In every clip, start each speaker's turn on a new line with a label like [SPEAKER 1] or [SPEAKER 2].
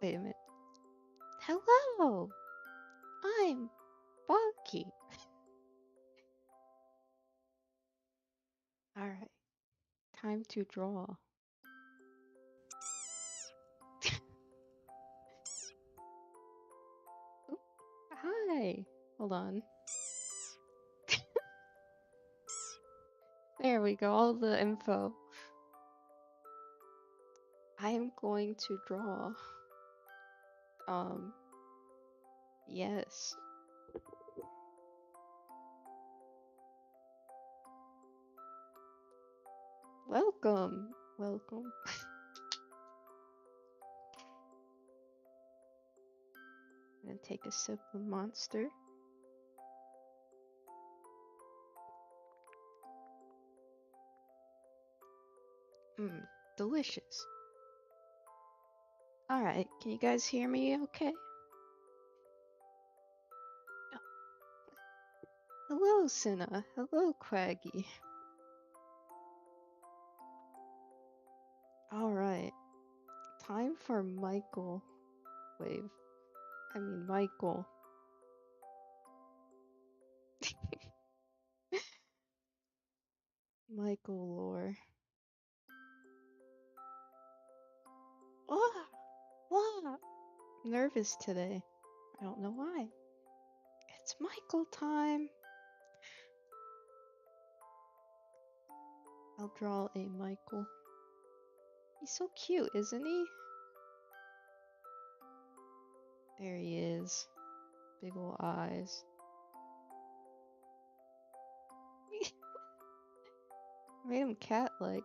[SPEAKER 1] Wait a minute. Hello! I'm Baki. Alright, time to draw. Oop, hi! Hold on. There we go, all the info. I am going to draw. Yes. Welcome! Welcome. I'm gonna take a sip of Monster. Mmm, delicious. Alright, can you guys hear me okay? Oh. Hello, Cinna. Hello, Quaggy. Alright, time for Michael Wave. I mean, Michael. Michael lore. Ah! Nervous today. I don't know why. It's Michael time. I'll draw a Michael. He's so cute, isn't he? There he is. Big ol' eyes. Made him cat-like.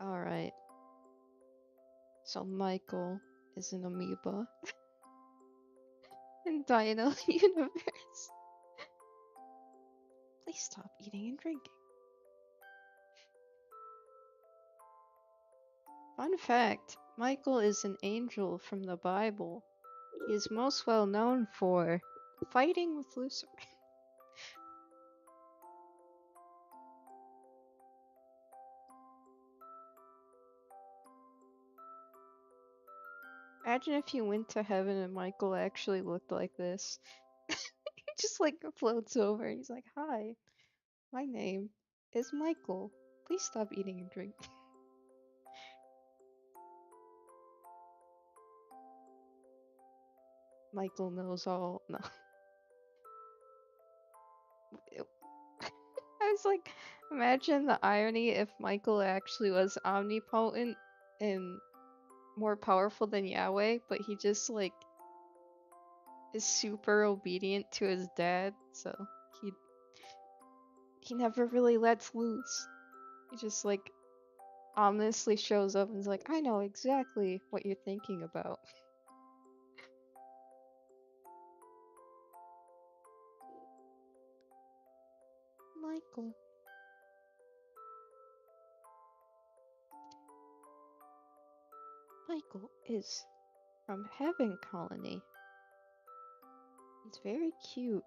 [SPEAKER 1] Alright. So Michael is an amoeba. In Dino universe. Please stop eating and drinking. Fun fact, Michael is an angel from the Bible. He is most well known for fighting with Lucifer. Imagine if you went to heaven and Michael actually looked like this. He just like floats over. He's like, "Hi, my name is Michael. Please stop eating and drinking." Michael knows all. No. I was like, imagine the irony if Michael actually was omnipotent and more powerful than Yahweh, but he just like is super obedient to his dad, so he never really lets loose. He just like ominously shows up and is like, I know exactly what you're thinking about. Michael. Michael is from Heaven Colony. He's very cute.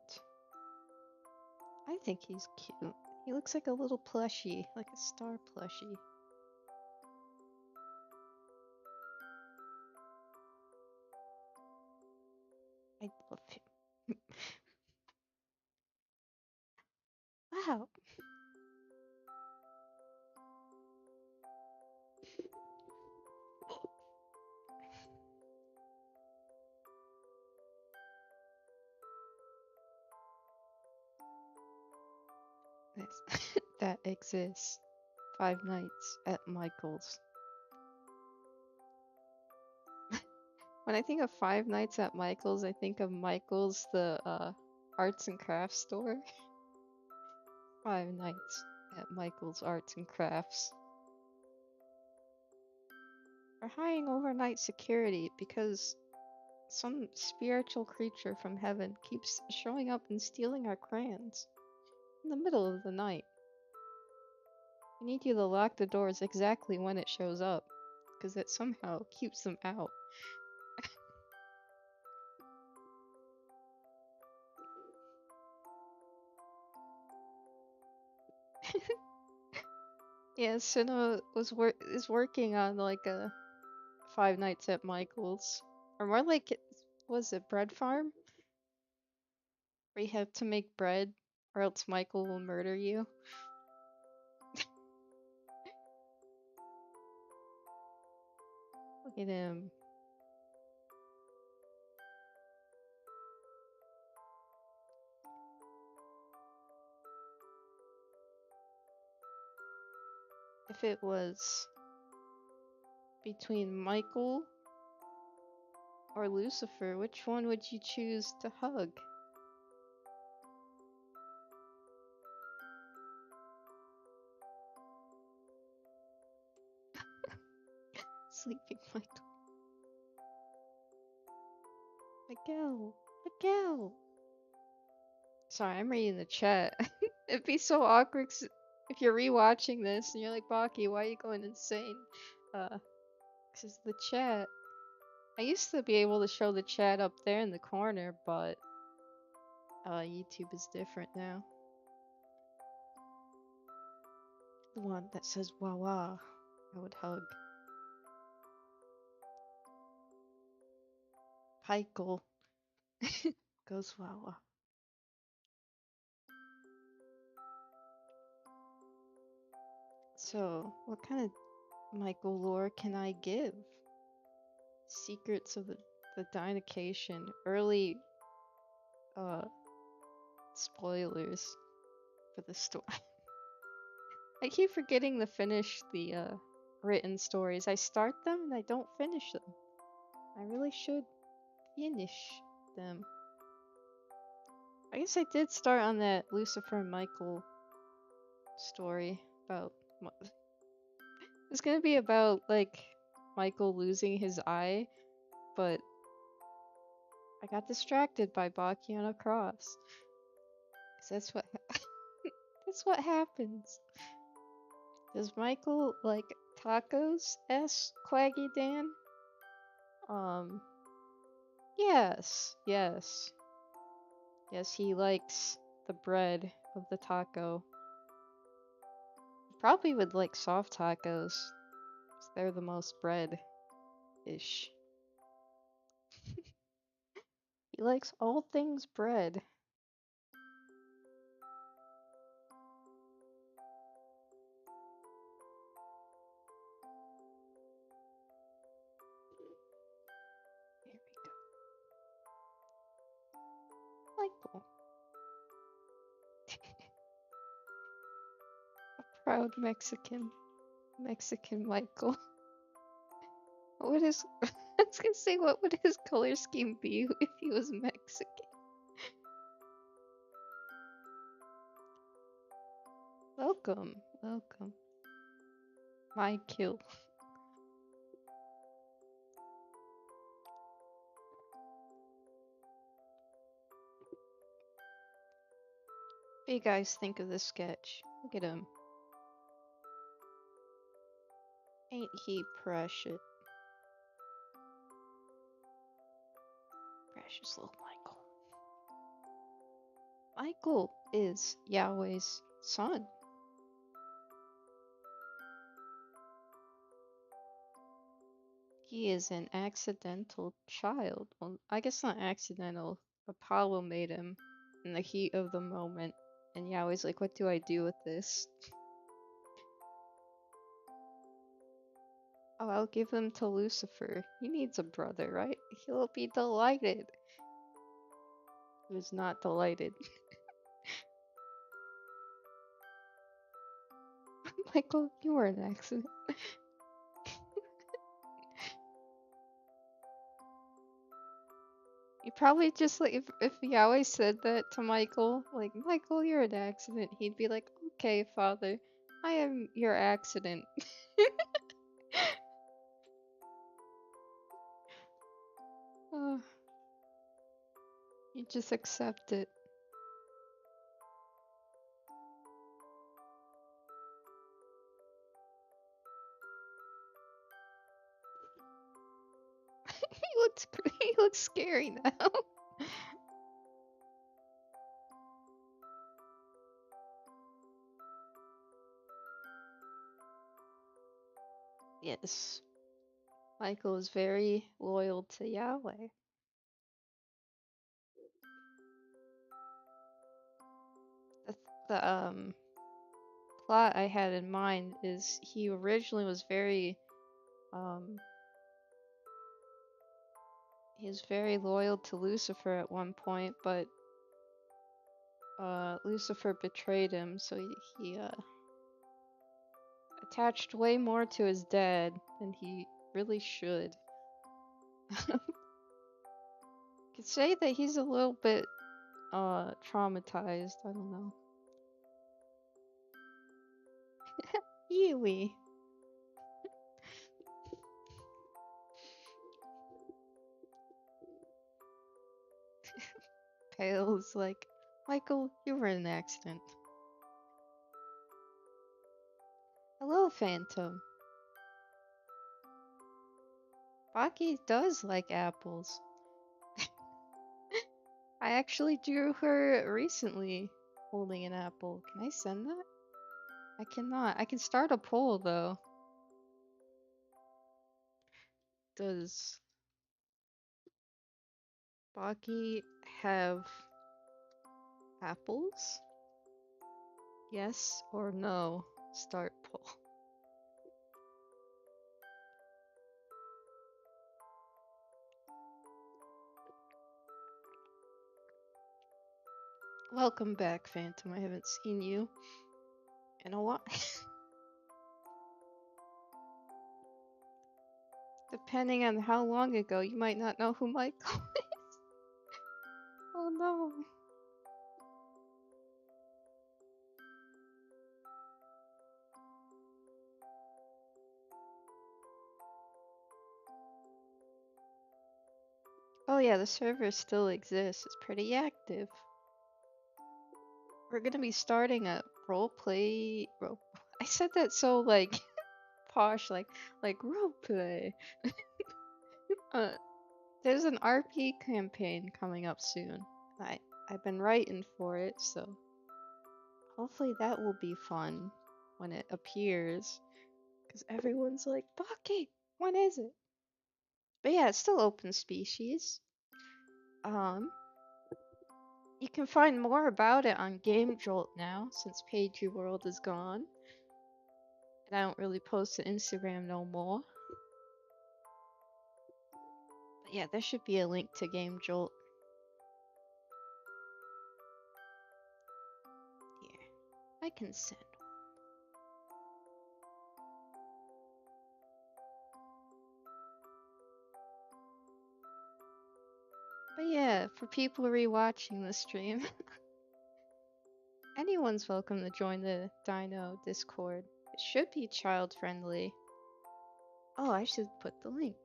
[SPEAKER 1] I think he's cute. He looks like a little plushie, like a star plushie. I love him. Wow. That exists. 5 Nights at Michael's. When I think of 5 Nights at Michael's, I think of Michael's, the arts and crafts store. 5 Nights at Michael's Arts and Crafts. We're hiring overnight security because some spiritual creature from heaven keeps showing up and stealing our crayons in the middle of the night. We need you to lock the doors exactly when it shows up, because it somehow keeps them out. Yeah, Sino is working on like a Five Nights at Michael's. Or more like, was it Bread Farm? Where you have to make bread or else Michael will murder you. Look at him. If it was between Michael or Lucifer, which one would you choose to hug? Sleeping Michael. Miguel. Miguel. Sorry, I'm reading the chat. It'd be so awkward if you're rewatching this and you're like, Baki, why are you going insane? Because the chat. I used to be able to show the chat up there in the corner, but YouTube is different now. The one that says wah wah, I would hug. Michael goes wah wah. So, what kind of Michael lore can I give? Secrets of the Dynocation. Early spoilers for the story. I keep forgetting to finish the written stories. I start them and I don't finish them. I really should finish them. I guess I did start on that Lucifer and Michael story about. It's gonna be about like Michael losing his eye, but I got distracted by Baki on a cross. 'Cause that's what that's what happens. Does Michael like tacos? S Quaggy Dan? Yes, yes. Yes, he likes the bread of the taco. Probably would like soft tacos. 'Cause they're the most bread-ish. He likes all things bread. Here we go. Michael. A proud Mexican. Mexican Michael. What would his I was gonna say, what would his color scheme be if he was Mexican? Welcome, welcome. My kill. What do you guys think of this sketch? Look at him. Ain't he precious? Precious little Michael. Michael is Yahweh's son. He is an accidental child. Well, I guess not accidental. Apollo made him in the heat of the moment. And Yahweh's like, what do I do with this? Oh, I'll give him to Lucifer. He needs a brother, right? He'll be delighted. He was not delighted. Michael, you were an accident. You probably just like if Yahweh said that to Michael, like, Michael, you're an accident, he'd be like, okay, Father, I am your accident. You just accept it. He looks scary now. Yes. Michael is very loyal to Yahweh. The plot I had in mind is he originally was um he was very loyal to Lucifer at one point, but Lucifer betrayed him, so he attached way more to his dad than he really should. Could say that he's a little bit traumatized, I don't know. Yui. Pale's like, Michael, you were in an accident. Hello, Phantom. Baki does like apples. I actually drew her recently holding an apple. Can I send that? I cannot. I can start a poll though. Does Baki have apples? Yes or no? Start poll. Welcome back, Phantom. I haven't seen you in a while. Depending on how long ago, you might not know who Michael is. Oh no. Oh yeah, the server still exists. It's pretty active. We're gonna be starting a roleplay. I said that so like posh, like roleplay. uh, there's an RP campaign coming up soon. I've been writing for it, so hopefully that will be fun when it appears. Cause everyone's like, Baki, when is it? But yeah, it's still open species. You can find more about it on GameJolt now, since Pagey World is gone. And I don't really post to Instagram no more. But yeah, there should be a link to GameJolt. Here, I can send one. But yeah, for people rewatching the stream, anyone's welcome to join the Dino Discord. It should be child friendly. Oh, I should put the link.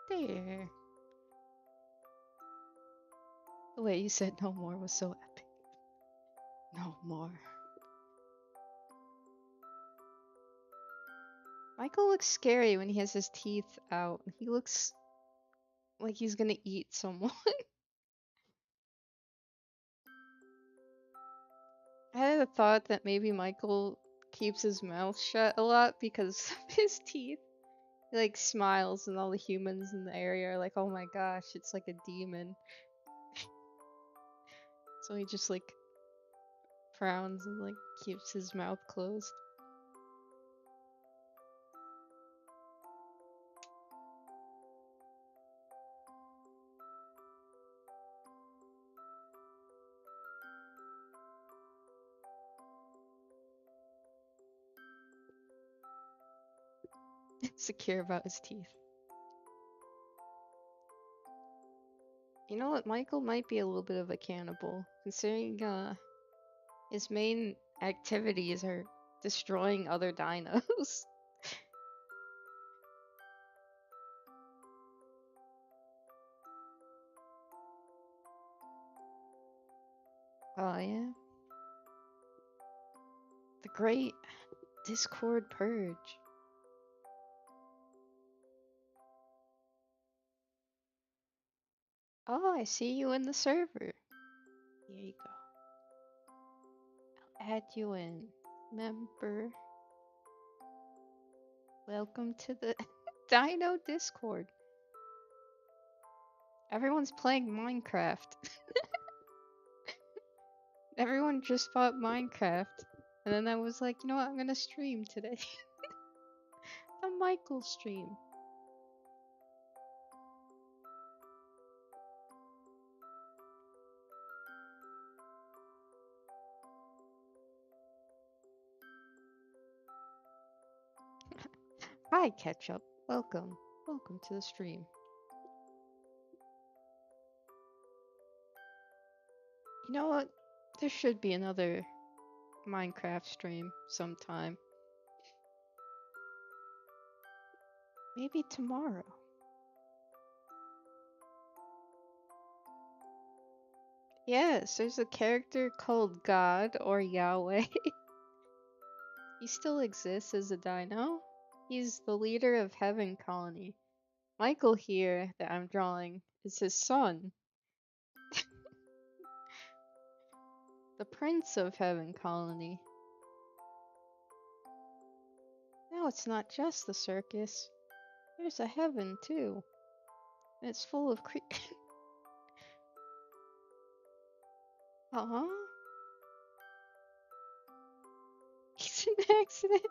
[SPEAKER 1] There. The way you said no more was so epic. No more. Michael looks scary when he has his teeth out. He looks like he's gonna eat someone. I had a thought that maybe Michael keeps his mouth shut a lot because of his teeth. He like smiles and all the humans in the area are like, oh my gosh, it's like a demon. So he just like frowns and like keeps his mouth closed. Secure about his teeth. You know what? Michael might be a little bit of a cannibal, considering his main activities are destroying other dinos. Oh yeah. The Great Discord Purge. Oh, I see you in the server. Here you go. I'll add you in. Member. Welcome to the Dino Discord. Everyone's playing Minecraft. Everyone just bought Minecraft. And then I was like, you know what, I'm gonna stream today. The Michael stream. Hi, Ketchup. Welcome. Welcome to the stream. You know what? There should be another Minecraft stream sometime. Maybe tomorrow. Yes, there's a character called God or Yahweh. He still exists as a dino. He's the leader of Heaven Colony. Michael here that I'm drawing is his son. The Prince of Heaven Colony. Now it's not just the circus. There's a heaven too. And it's full of Aw. He's an accident.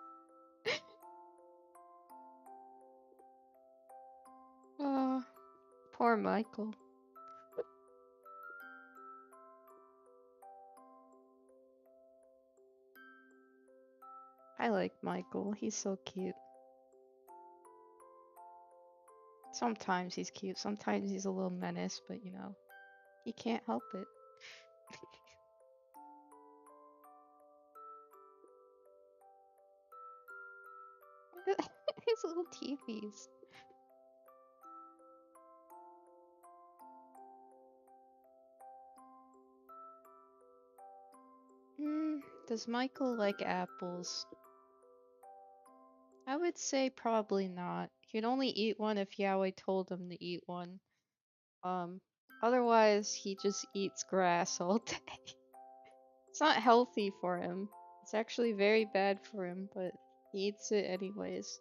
[SPEAKER 1] Poor Michael. I like Michael. He's so cute. Sometimes he's cute. Sometimes he's a little menace, but you know, he can't help it. His little teepees. Does Michael like apples? I would say probably not. He'd only eat one if Yahweh told him to eat one. Otherwise he just eats grass all day. It's not healthy for him. It's actually very bad for him, but he eats it anyways.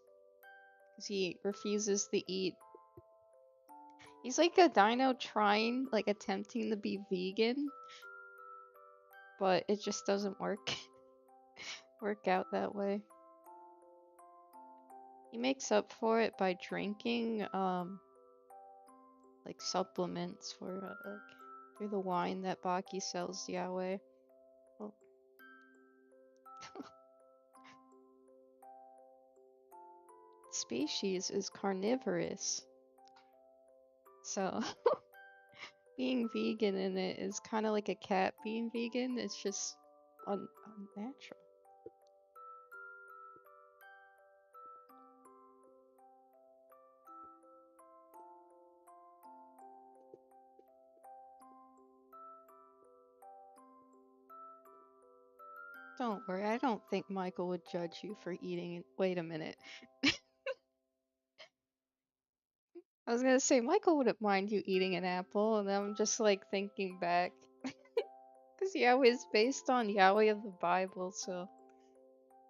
[SPEAKER 1] Because he refuses to eat. He's like a dino trying, like attempting to be vegan. But it just doesn't work out that way. He makes up for it by drinking like supplements for like through the wine that Baki sells Yahweh. Oh. Species is carnivorous. So being vegan in it is kind of like a cat being vegan. It's just unnatural. Don't worry, I don't think Michael would judge you for eating it. Wait a minute. I was gonna say, Michael wouldn't mind you eating an apple, and I'm just like thinking back. Because Yahweh is based on Yahweh of the Bible, so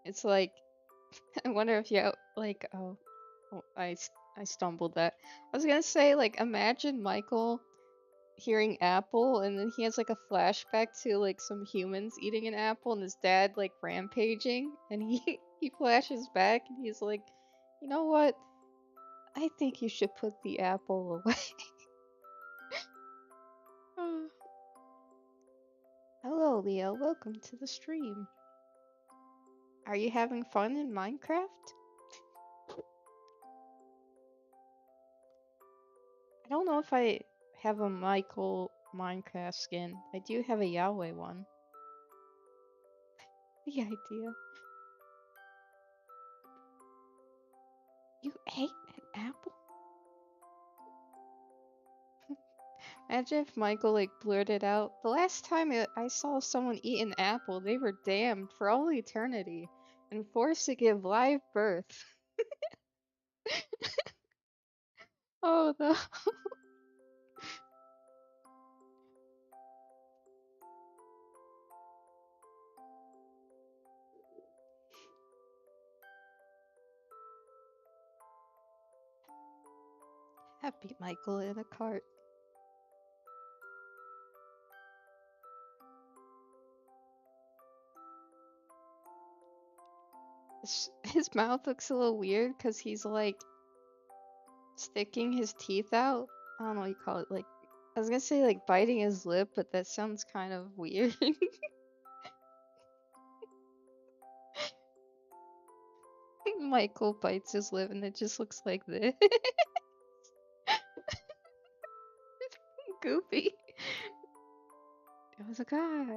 [SPEAKER 1] it's like, I wonder if I stumbled that. I was gonna say, like, imagine Michael hearing apple, and then he has like a flashback to like some humans eating an apple, and his dad like rampaging, and he flashes back, and he's like, you know what? I think you should put the apple away. Hello, Leo. Welcome to the stream. Are you having fun in Minecraft? I don't know if I have a Michael Minecraft skin. I do have a Yahweh one. The idea. You ate an apple? Imagine if Michael like blurted out, the last time I saw someone eat an apple, they were damned for all eternity and forced to give live birth. Oh no. Happy Michael in a cart. His mouth looks a little weird because he's like sticking his teeth out. I don't know what you call it. Like, I was gonna say like biting his lip, but that sounds kind of weird. Michael bites his lip and it just looks like this. Goofy. It was a guy.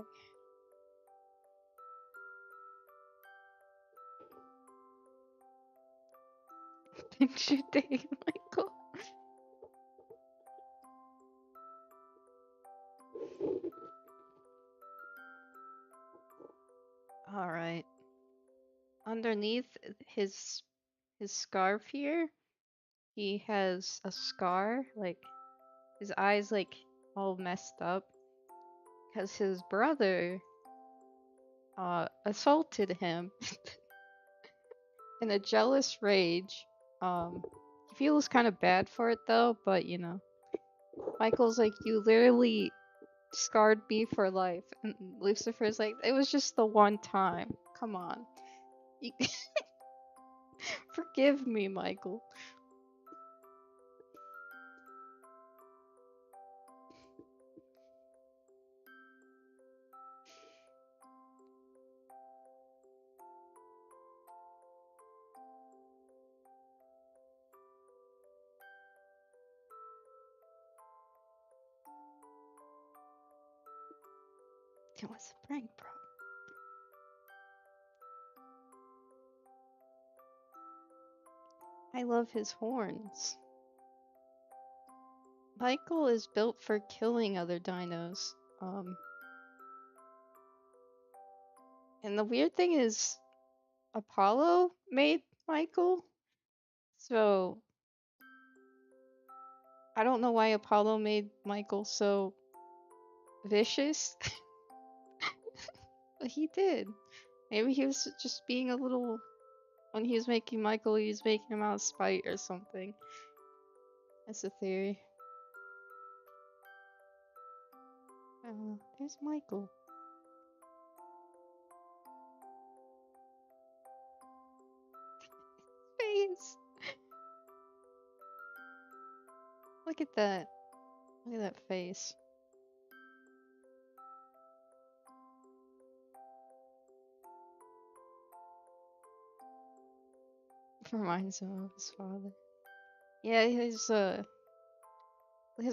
[SPEAKER 1] Picture day, Michael. All right. Underneath his scarf here, he has a scar. Like his eyes like all messed up because his brother assaulted him in a jealous rage. He feels kind of bad for it though, but you know, Michael's like, you literally scarred me for life, and Lucifer's like, it was just the one time. Come on, forgive me, Michael. It was a prank, bro. I love his horns. Michael is built for killing other dinos. And the weird thing is, Apollo made Michael, so I don't know why Apollo made Michael so vicious, but he did. Maybe he was just being a little. When he was making Michael, he was making him out of spite or something. That's a theory. There's Michael. Face! Look at that. Look at that face. Reminds him of his father. Yeah, his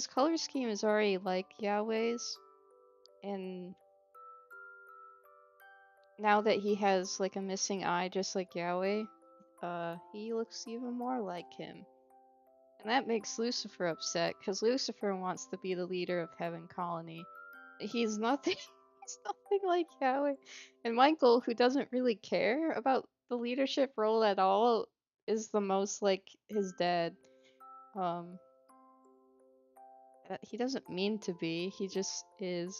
[SPEAKER 1] color scheme is already like Yahweh's, and now that he has like a missing eye just like Yahweh, he looks even more like him. And that makes Lucifer upset, because Lucifer wants to be the leader of Heaven Colony. He's nothing he's nothing like Yahweh. And Michael, who doesn't really care about the leadership role at all, is the most like his dad. He doesn't mean to be, he just is.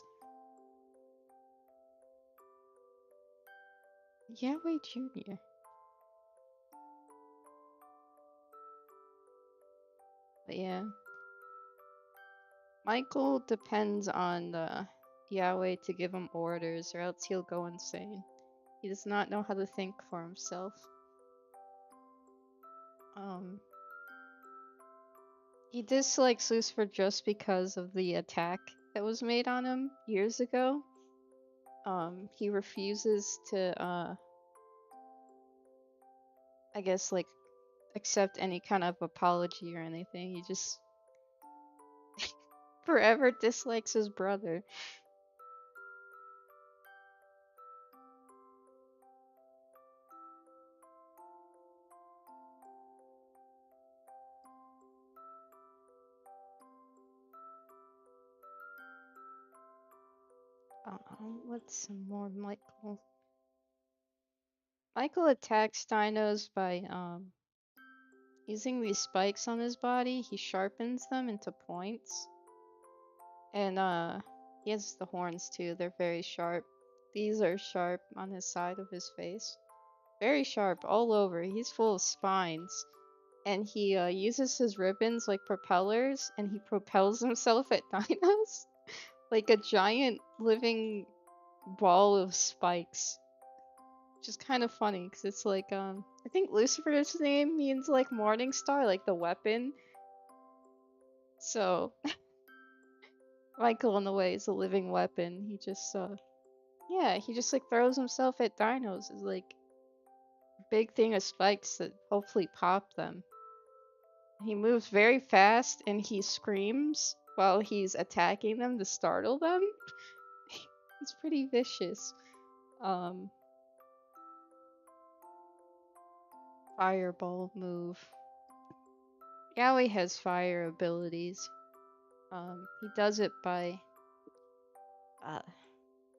[SPEAKER 1] Yahweh Jr. But yeah. Michael depends on the Yahweh to give him orders, or else he'll go insane. He does not know how to think for himself. He dislikes Lucifer just because of the attack that was made on him years ago. He refuses to, I guess, like, accept any kind of apology or anything. He just forever dislikes his brother. What's some more Michael? Michael attacks dinos by using these spikes on his body. He sharpens them into points. And he has the horns too. They're very sharp. These are sharp on his side of his face. Very sharp all over. He's full of spines. and he uses his ribbons like propellers, and he propels himself at dinos like a giant living ball of spikes, which is kind of funny because it's like I think Lucifer's name means like morning star, like the weapon. So Michael in a way is a living weapon. He just yeah, he just like throws himself at dinos. Is like a big thing of spikes that hopefully pop them. He moves very fast and he screams while he's attacking them to startle them. He's pretty vicious. Fireball move. Yaoi has fire abilities. He does it by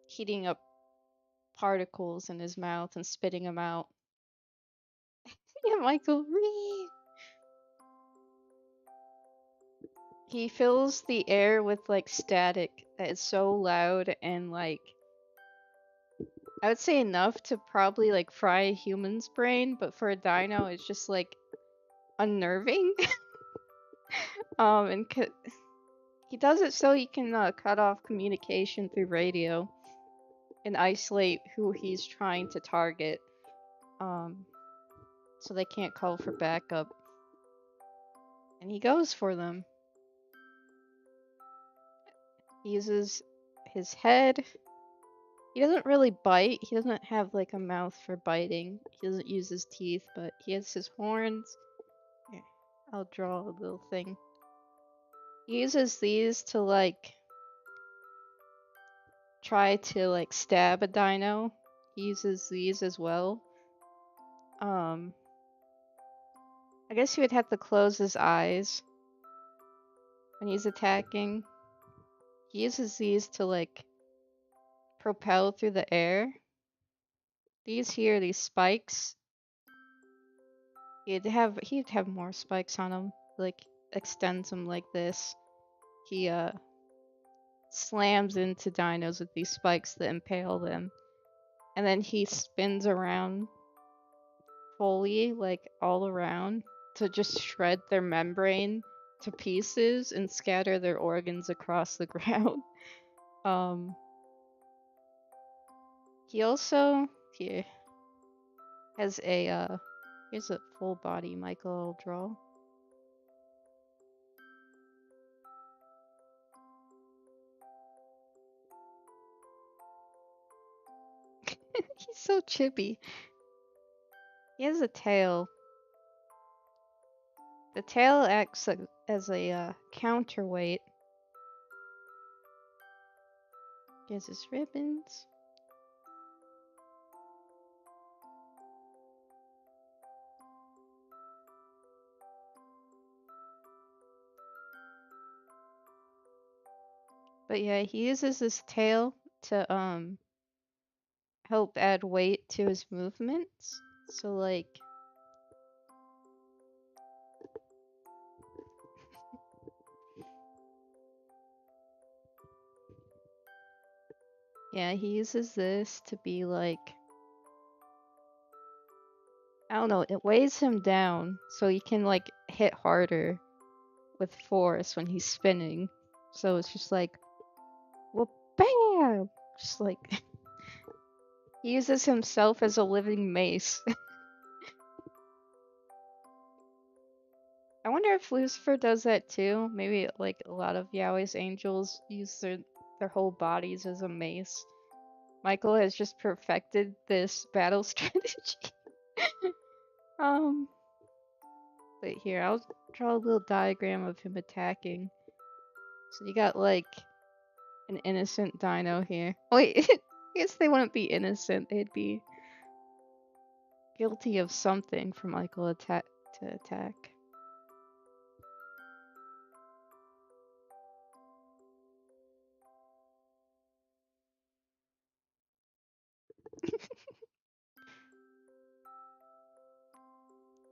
[SPEAKER 1] heating up particles in his mouth and spitting them out. Yeah, Michael, ree! He fills the air with like static that is so loud and like I would say enough to probably like fry a human's brain, but for a dino it's just like unnerving. And he does it so he can cut off communication through radio and isolate who he's trying to target. So they can't call for backup. And he goes for them. He uses his head. He doesn't really bite. He doesn't have like a mouth for biting. He doesn't use his teeth, but he has his horns. Here, I'll draw a little thing. He uses these to like try to like stab a dino. He uses these as well. I guess he would have to close his eyes when he's attacking. He uses these to like propel through the air. These here, these spikes. He'd have more spikes on him. Like extends them like this. He slams into dinos with these spikes that impale them. And then he spins around fully, like all around, to just shred their membrane to pieces and scatter their organs across the ground. He also here has a here's a full body Michael will draw. He's so chippy. He has a tail. The tail acts as a counterweight. He has his ribbons. But yeah, he uses his tail to help add weight to his movements. So like yeah, he uses this to be like I don't know, it weighs him down so he can like hit harder with force when he's spinning. So it's just like well bam! Just like he uses himself as a living mace. I wonder if Lucifer does that too. Maybe like a lot of Yahweh's angels use their whole bodies as a mace. Michael has just perfected this battle strategy. But here, I'll draw a little diagram of him attacking. So you got like an innocent dino here. Oh, wait, I guess they wouldn't be innocent. They'd be guilty of something for Michael to attack.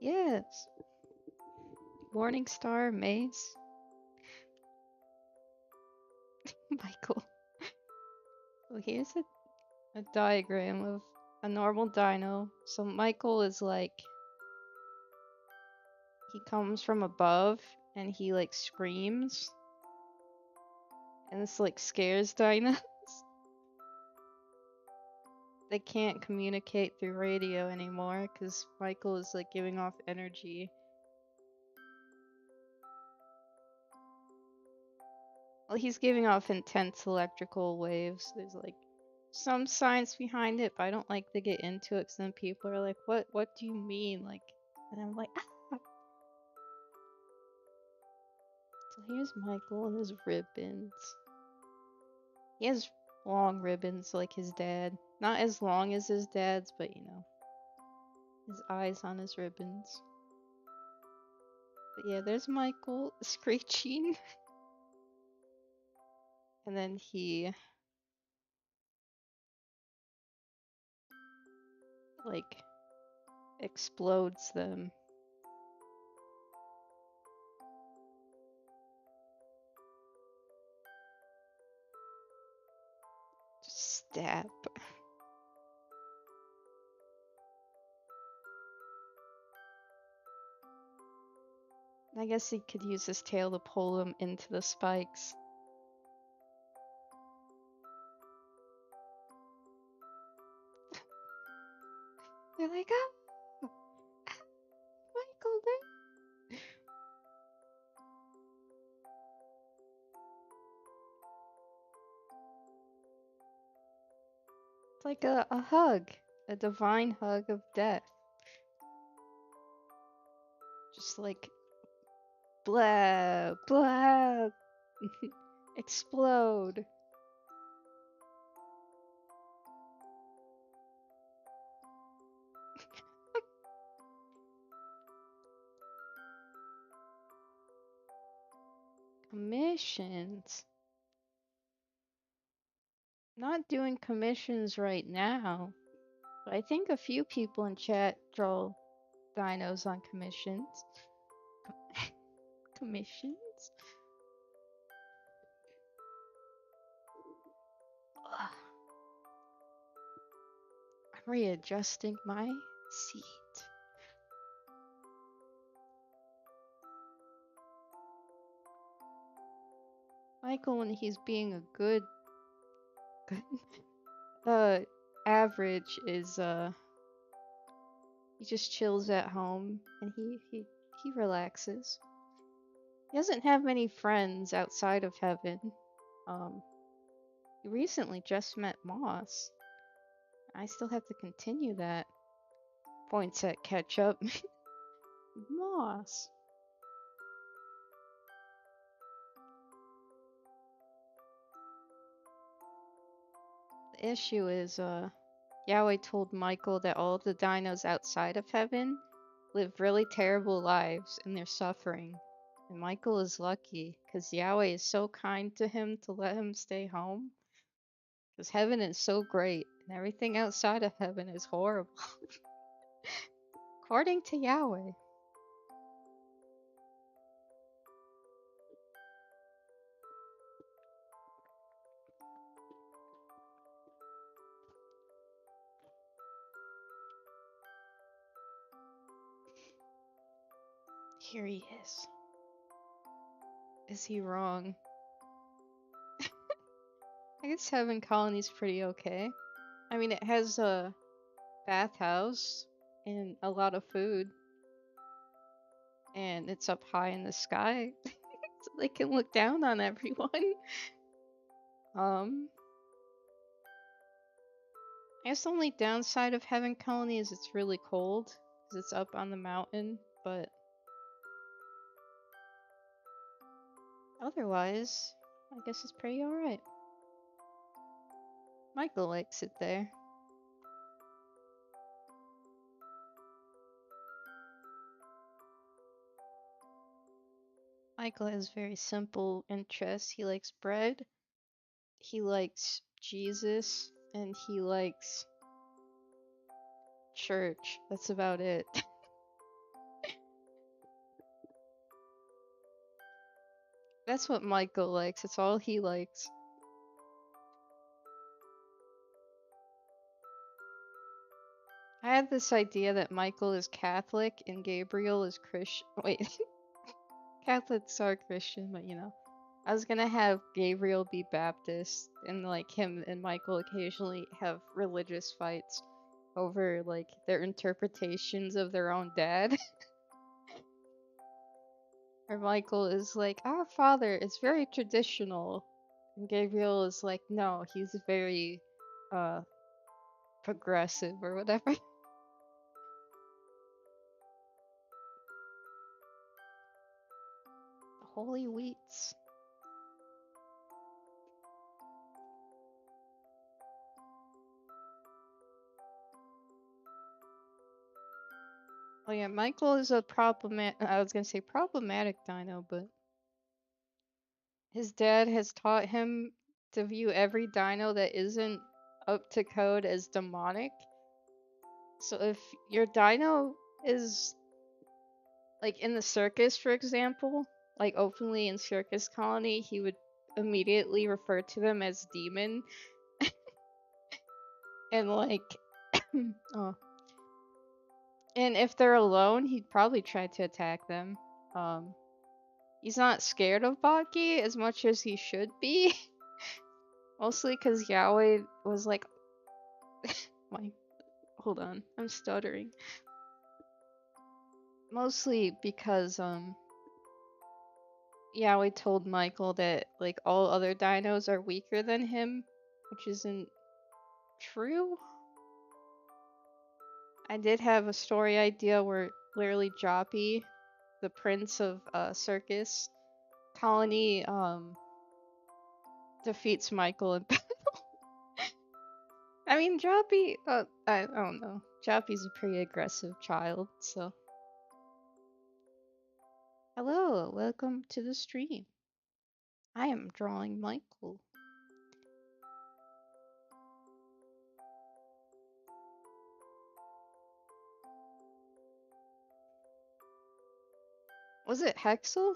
[SPEAKER 1] Yes. Morning Star Mace. Michael. Well, here's a diagram of a normal dino. So Michael is like he comes from above and he like screams. And this like scares Dynos. They can't communicate through radio anymore because Michael is like giving off energy. Well, he's giving off intense electrical waves. There's like some science behind it, but I don't like to get into it because then people are like, what do you mean? Like, and I'm like, ah. So here's Michael and his ribbons. He has long ribbons like his dad. Not as long as his dad's, but you know, his eyes on his ribbons. But yeah, there's Michael screeching. And then he like explodes them. Just stab. I guess he could use his tail to pull him into the spikes. They're like, oh, Michael, there. It's like a hug, a divine hug of death. Just like, blah, blah, explode. Commissions. Not doing commissions right now, but I think a few people in chat draw dinos on commissions. Commissions? Ugh. I'm readjusting my seat. Michael, when he's being a good average, is he just chills at home and he relaxes. He doesn't have many friends outside of heaven. He recently just met Moss. I still have to continue that. Points at ketchup. Moss. The issue is, Yahweh told Michael that all the dinos outside of heaven live really terrible lives and they're suffering. And Michael is lucky because Yahweh is so kind to him to let him stay home. Because heaven is so great and everything outside of heaven is horrible. According to Yahweh. Here he is. Is he wrong? I guess Heaven Colony's pretty okay. I mean, it has a bathhouse and a lot of food. And it's up high in the sky. So they can look down on everyone. I guess the only downside of Heaven Colony is it's really cold. Because it's up on the mountain. But otherwise, I guess it's pretty alright. Michael likes it there. Michael has very simple interests. He likes bread, he likes Jesus, and he likes church. That's about it. That's what Michael likes. It's all he likes. I had this idea that Michael is Catholic and Gabriel is Christian. Wait, Catholics are Christian, but you know. I was gonna have Gabriel be Baptist, and like him and Michael occasionally have religious fights over like their interpretations of their own dad. Or Michael is like, our father is very traditional, and Gabriel is like, no, he's very uh progressive or whatever. Holy wheats. Oh yeah, Michael is a I was gonna say problematic dino, but his dad has taught him to view every dino that isn't up to code as demonic. So if your dino is like in the circus, for example, like openly in circus colony, he would immediately refer to them as demon. And like oh. And if they're alone, he'd probably try to attack them. He's not scared of Baki as much as he should be. Mostly because Yahweh was like, my, hold on, I'm stuttering. Mostly because Yahweh told Michael that like all other dinos are weaker than him, which isn't true. I did have a story idea where literally Joppy, the prince of circus colony, defeats Michael in battle. I mean, Joppy, I don't know. Joppy's a pretty aggressive child, so. Hello, welcome to the stream. I am drawing Michael. Was it Hexel?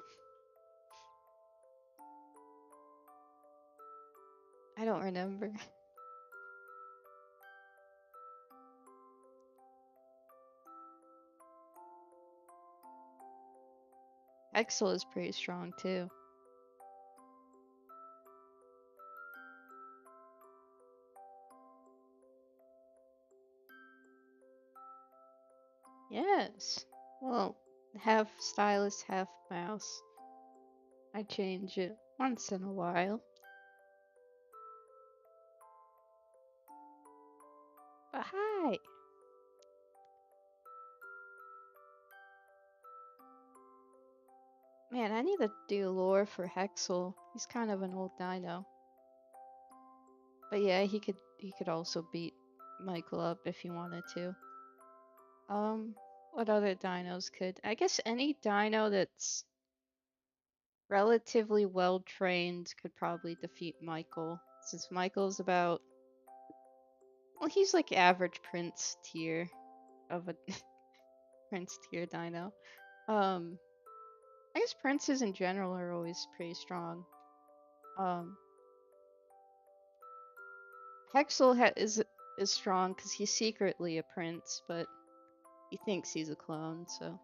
[SPEAKER 1] I don't remember. Hexel is pretty strong too. Yes. Well, half stylus, half mouse. I change it once in a while. But hi! Man, I need to do lore for Hexel. He's kind of an old dino. But yeah, he could also beat Michael up if he wanted to. What other dinos could? I guess any dino that's relatively well trained could probably defeat Michael, since Michael's about, well, he's like average prince tier of a prince tier dino. I guess princes in general are always pretty strong. Hexel is strong because he's secretly a prince, but he thinks he's a clone. So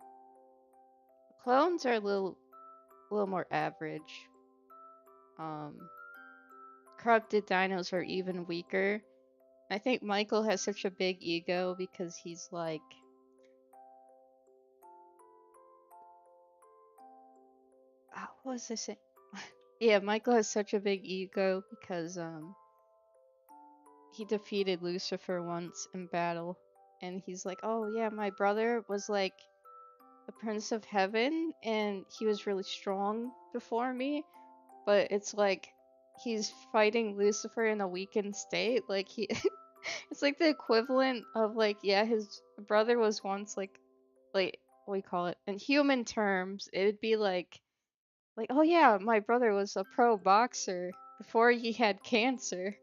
[SPEAKER 1] clones are a little more average. Corrupted dinos are even weaker. I think Michael has such a big ego because he's like, what was I saying? Yeah, Michael has such a big ego because he defeated Lucifer once in battle, and he's like, oh yeah, my brother was like the Prince of Heaven, and he was really strong before me, but it's like he's fighting Lucifer in a weakened state. Like he, it's like the equivalent of like, yeah, his brother was once like what do you call it? In human terms, it would be like, oh yeah, my brother was a pro boxer before he had cancer,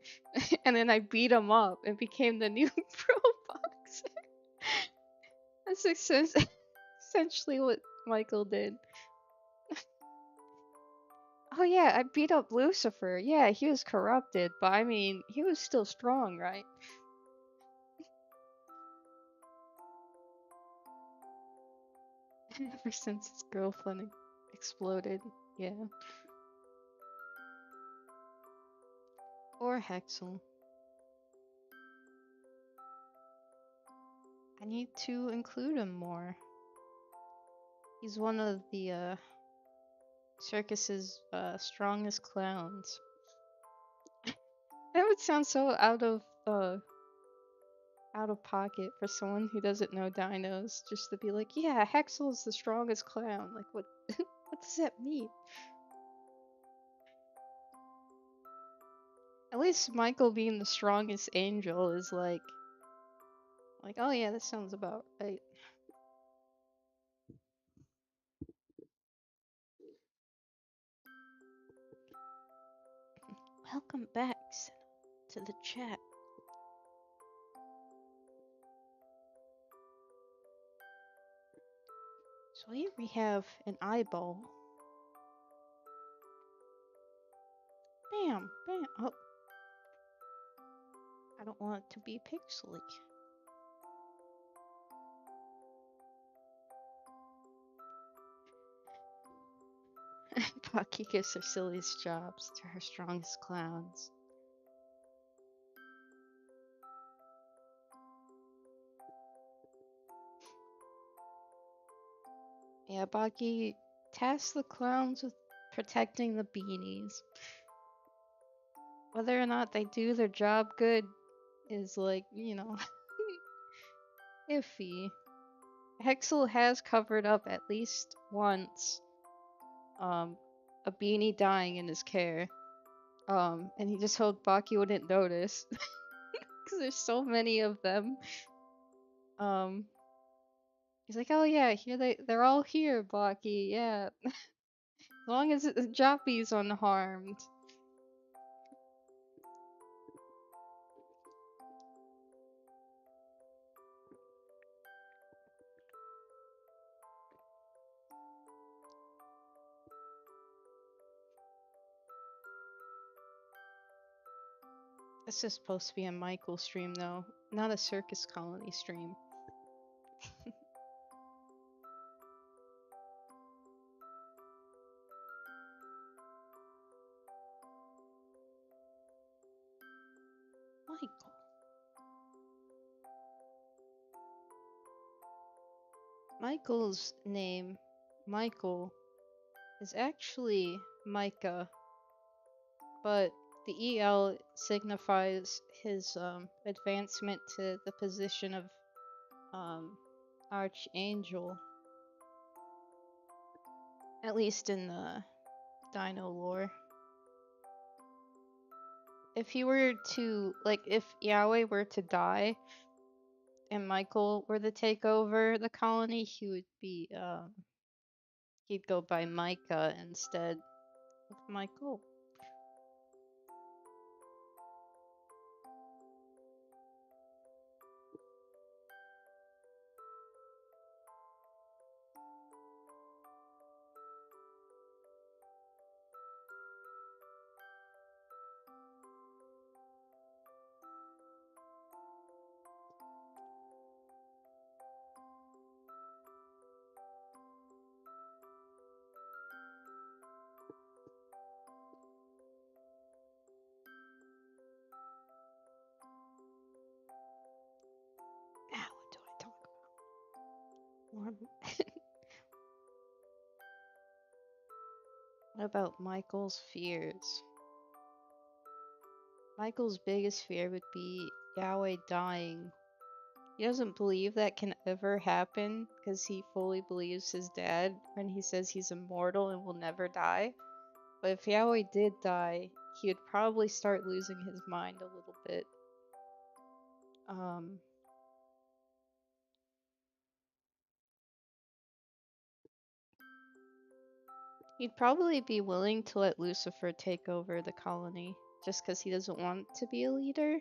[SPEAKER 1] and then I beat him up and became the new pro boxer. That's essentially what Michael did. Oh yeah, I beat up Lucifer. Yeah, he was corrupted, but I mean, he was still strong, right? Ever since his girlfriend exploded, yeah. Or Hexel. I need to include him more. He's one of the circus's strongest clowns. That would sound so out of pocket for someone who doesn't know dinos, just to be like, yeah, Hexel's the strongest clown. Like, what? What does that mean? At least Michael being the strongest angel is like, oh yeah, that sounds about right. Welcome back to the chat. So here we have an eyeball. Bam, bam. Oh, I don't want it to be pixely. Baki gives her silliest jobs to her strongest clowns. Yeah, Baki tasks the clowns with protecting the beanies. Whether or not they do their job good is like, you know, iffy. Hexel has covered up at least once a beanie dying in his care. And he just hoped Baki wouldn't notice. Because there's so many of them. He's like, oh yeah, here they're all here, Baki, yeah. As long as Joppy's unharmed. This is supposed to be a Michael stream though, not a circus colony stream. Michael. Michael's name, Michael, is actually Micah, but the EL signifies his advancement to the position of Archangel, at least in the Dino lore. If he were to, like, if Yahweh were to die and Michael were to take over the colony, he would be, he'd go by Micah instead of Michael. What do I talk about? What about Michael's fears? Michael's biggest fear would be Yahweh dying. He doesn't believe that can ever happen because he fully believes his dad when he says he's immortal and will never die. But if Yahweh did die, he would probably start losing his mind a little bit. He'd probably be willing to let Lucifer take over the colony just because he doesn't want to be a leader.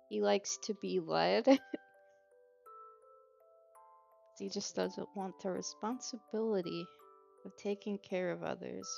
[SPEAKER 1] He likes to be led. He just doesn't want the responsibility of taking care of others.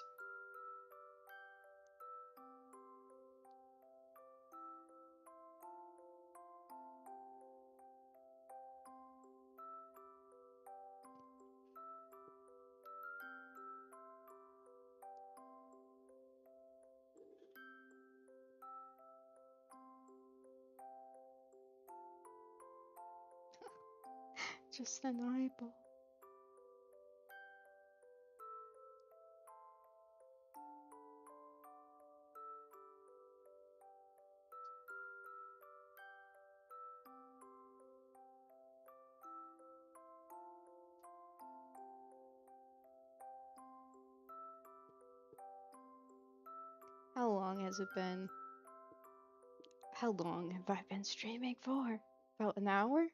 [SPEAKER 1] Just an eyeball. How long has it been? How long have I been streaming for? About an hour?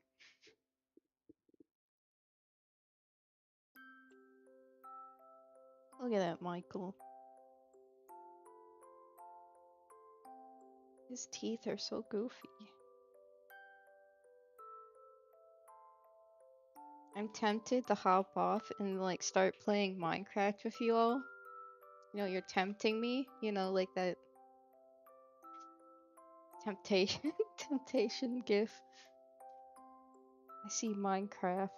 [SPEAKER 1] Look at that, Michael. His teeth are so goofy. I'm tempted to hop off and like start playing Minecraft with you all. You know, you're tempting me. You know, like that temptation temptation gif. I see Minecraft.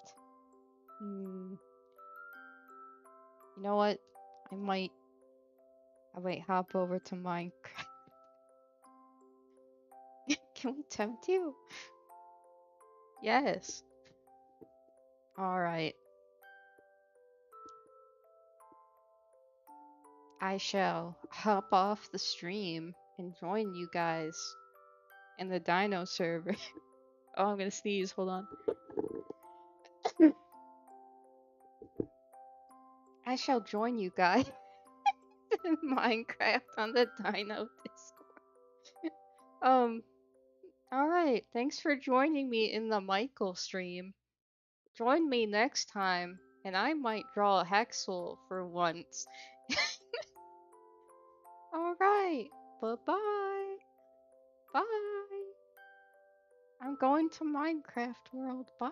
[SPEAKER 1] You know what? I might hop over to Minecraft. Can we tempt you? Yes. Alright. I shall hop off the stream and join you guys in the Dino server. Oh, I'm gonna sneeze. Hold on. I shall join you guys in Minecraft on the Dino Discord. Alright. Thanks for joining me in the Michael stream. Join me next time, and I might draw a Hexel for once. Alright. Bye-bye. Bye. I'm going to Minecraft World. Bye.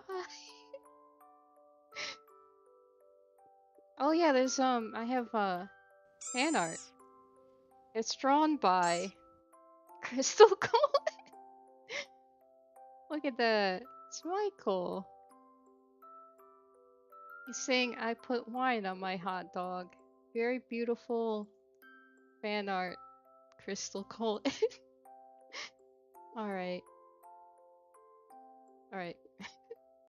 [SPEAKER 1] Oh yeah, there's I have fan art. It's drawn by Crystal Gold. Look at that. It's Michael. He's saying I put wine on my hot dog. Very beautiful fan art. Crystal Gold. Alright. Alright.